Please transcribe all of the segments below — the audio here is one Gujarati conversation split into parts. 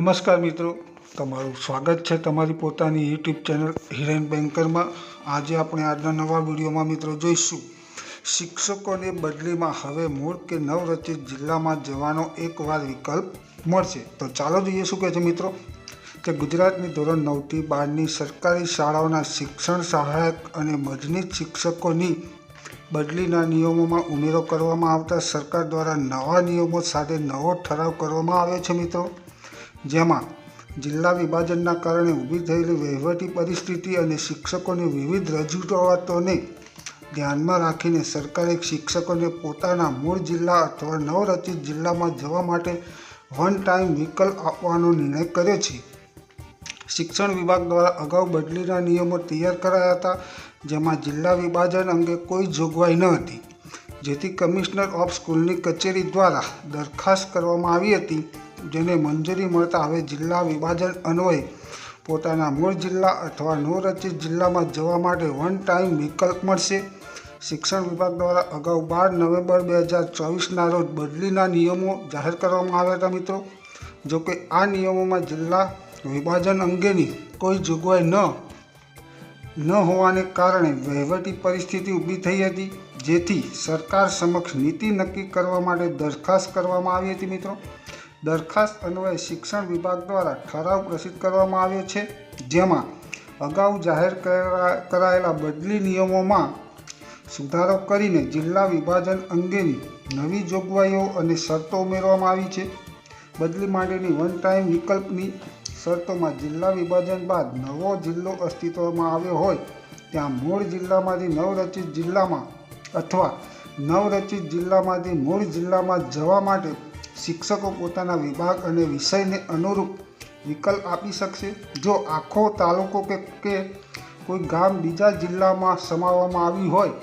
નમસ્કાર મિત્રો, તમારું સ્વાગત છે તમારી પોતાની યુટ્યુબ ચેનલ હિરેન બેન્કરમાં। આજે આપણે આજના નવા વિડીયોમાં મિત્રો જોઈશું શિક્ષકોની બદલીમાં હવે મૂળ કે નવરચિત જિલ્લામાં જવાનો એકવાર વિકલ્પ મળશે। તો ચાલો જોઈએ શું કહે છે મિત્રો કે ગુજરાતની ધોરણ 9થી 12ની સરકારી શાળાઓના શિક્ષણ સહાયક અને મદદનીશ શિક્ષકોની બદલીના નિયમોમાં ઉમેરો કરવામાં આવતા સરકાર દ્વારા નવા નિયમો સાથે નવો ઠરાવ કરવામાં આવ્યો છે મિત્રો, જેમાં જિલ્લા વિભાજનના કારણે ઊભી થયેલી વહીવટી પરિસ્થિતિ અને શિક્ષકોની વિવિધ રજૂઆતોને ધ્યાનમાં રાખીને સરકારે શિક્ષકોને પોતાના મૂળ જિલ્લા અથવા નવરચિત જિલ્લામાં જવા માટે વન ટાઈમ વિકલ્પ આપવાનો નિર્ણય કર્યો છે। શિક્ષણ વિભાગ દ્વારા અગાઉ બદલીના નિયમો તૈયાર કરાયા હતા, જેમાં જિલ્લા વિભાજન અંગે કોઈ જોગવાઈ ન હતી, જેથી કમિશનર ઓફ સ્કૂલની કચેરી દ્વારા દરખાસ્ત કરવામાં આવી હતી, જેને મંજૂરી મળતા હવે જિલ્લા વિભાજન અન્વયે પોતાના મૂળ જિલ્લા અથવા નવરચિત જિલ્લામાં જવા માટે વન ટાઈમ વિકલ્પ મળશે। શિક્ષણ વિભાગ દ્વારા અગાઉ 12 નવેમ્બર 2024ના રોજ બદલીના નિયમો જાહેર કરવામાં આવ્યા હતા મિત્રો। જોકે આ નિયમોમાં જિલ્લા વિભાજન અંગેની કોઈ જોગવાઈ ન હોવાને કારણે વહીવટી પરિસ્થિતિ ઊભી થઈ હતી, જેથી સરકાર સમક્ષ નીતિ નક્કી કરવા માટે દરખાસ્ત કરવામાં આવી હતી મિત્રો। દરખાસ્ત અન્વયે શિક્ષણ વિભાગ દ્વારા ઠરાવ પ્રસિદ્ધ કરવામાં આવ્યો છે, જેમાં અગાઉ જાહેર કરાયેલા બદલી નિયમોમાં સુધારો કરીને જિલ્લા વિભાજન અંગેની નવી જોગવાઈઓ અને શરતો ઉમેરવામાં આવી છે। બદલી માટેની વન ટાઈમ વિકલ્પની શરતોમાં જિલ્લા વિભાજન બાદ નવો જિલ્લો અસ્તિત્વમાં આવ્યો હોય ત્યાં મૂળ જિલ્લામાંથી નવરચિત જિલ્લામાં અથવા નવરચિત જિલ્લામાંથી મૂળ જિલ્લામાં જવા માટે શિક્ષકો પોતાના વિભાગ અને વિષયને અનુરૂપ વિકલ્પ આપી શકશે। જો આખો તાલુકો કે કોઈ ગામ બીજા જિલ્લામાં સમાવવામાં આવ્યું હોય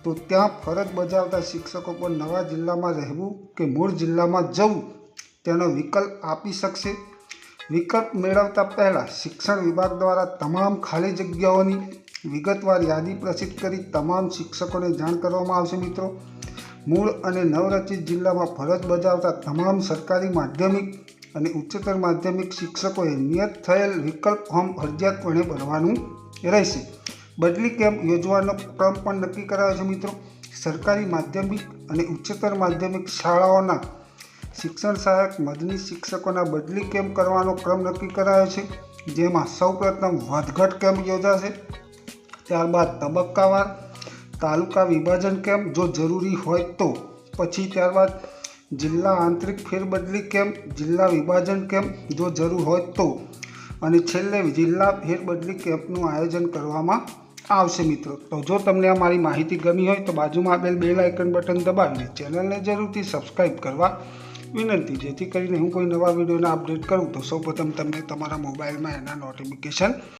તો ત્યાં ફરજ બજાવતા શિક્ષકો પર નવા જિલ્લામાં રહેવું કે મૂળ જિલ્લામાં જવું તેનો વિકલ્પ આપી શકશે। વિકલ્પ મેળવતા પહેલાં શિક્ષણ વિભાગ દ્વારા તમામ ખાલી જગ્યાઓની વિગતવાર યાદી પ્રસિદ્ધ કરી તમામ શિક્ષકોને જાણ કરવામાં આવશે મિત્રો। મૂળ અને નવરચિત જિલ્લામાં ફરજ બજાવતા તમામ સરકારી માધ્યમિક અને ઉચ્ચતર માધ્યમિક શિક્ષકોએ નિયત થયેલ વિકલ્પ ફોર્મ ફરજિયાતપણે ભરવાનું રહેશે। બદલી કેમ્પ યોજવાનો ક્રમ પણ નક્કી કરાયો છે મિત્રો। સરકારી માધ્યમિક અને ઉચ્ચતર માધ્યમિક શાળાઓના શિક્ષણ સહાયક મદદનીશ શિક્ષકોના બદલી કેમ્પ કરવાનો ક્રમ નક્કી કરાયો છે, જેમાં સૌપ્રથમ વધઘટ કેમ્પ યોજાશે, ત્યારબાદ તબક્કાવાર તાલુકા વિભાજન કેમ્પ જો જરૂરી હોય તો, પછી ત્યારબાદ જિલ્લા આંતરિક ફેરબદલી કેમ્પ, જિલ્લા વિભાજન કેમ્પ જો જરૂર હોય તો, અને છેલ્લે જિલ્લા ફેરબદલી કેમ્પનું આયોજન કરવામાં આવશે મિત્રો। તો જો તમને આ મારી માહિતી ગમી હોય તો બાજુમાં આપેલ બેલ આઇકન બટન દબાવીને ચેનલને જરૂરથી સબસ્ક્રાઈબ કરવા વિનંતી, જેથી કરીને હું કોઈ નવા વિડીયોના અપડેટ કરું તો સૌપ્રથમ તમને તમારા મોબાઈલમાં એના નોટિફિકેશન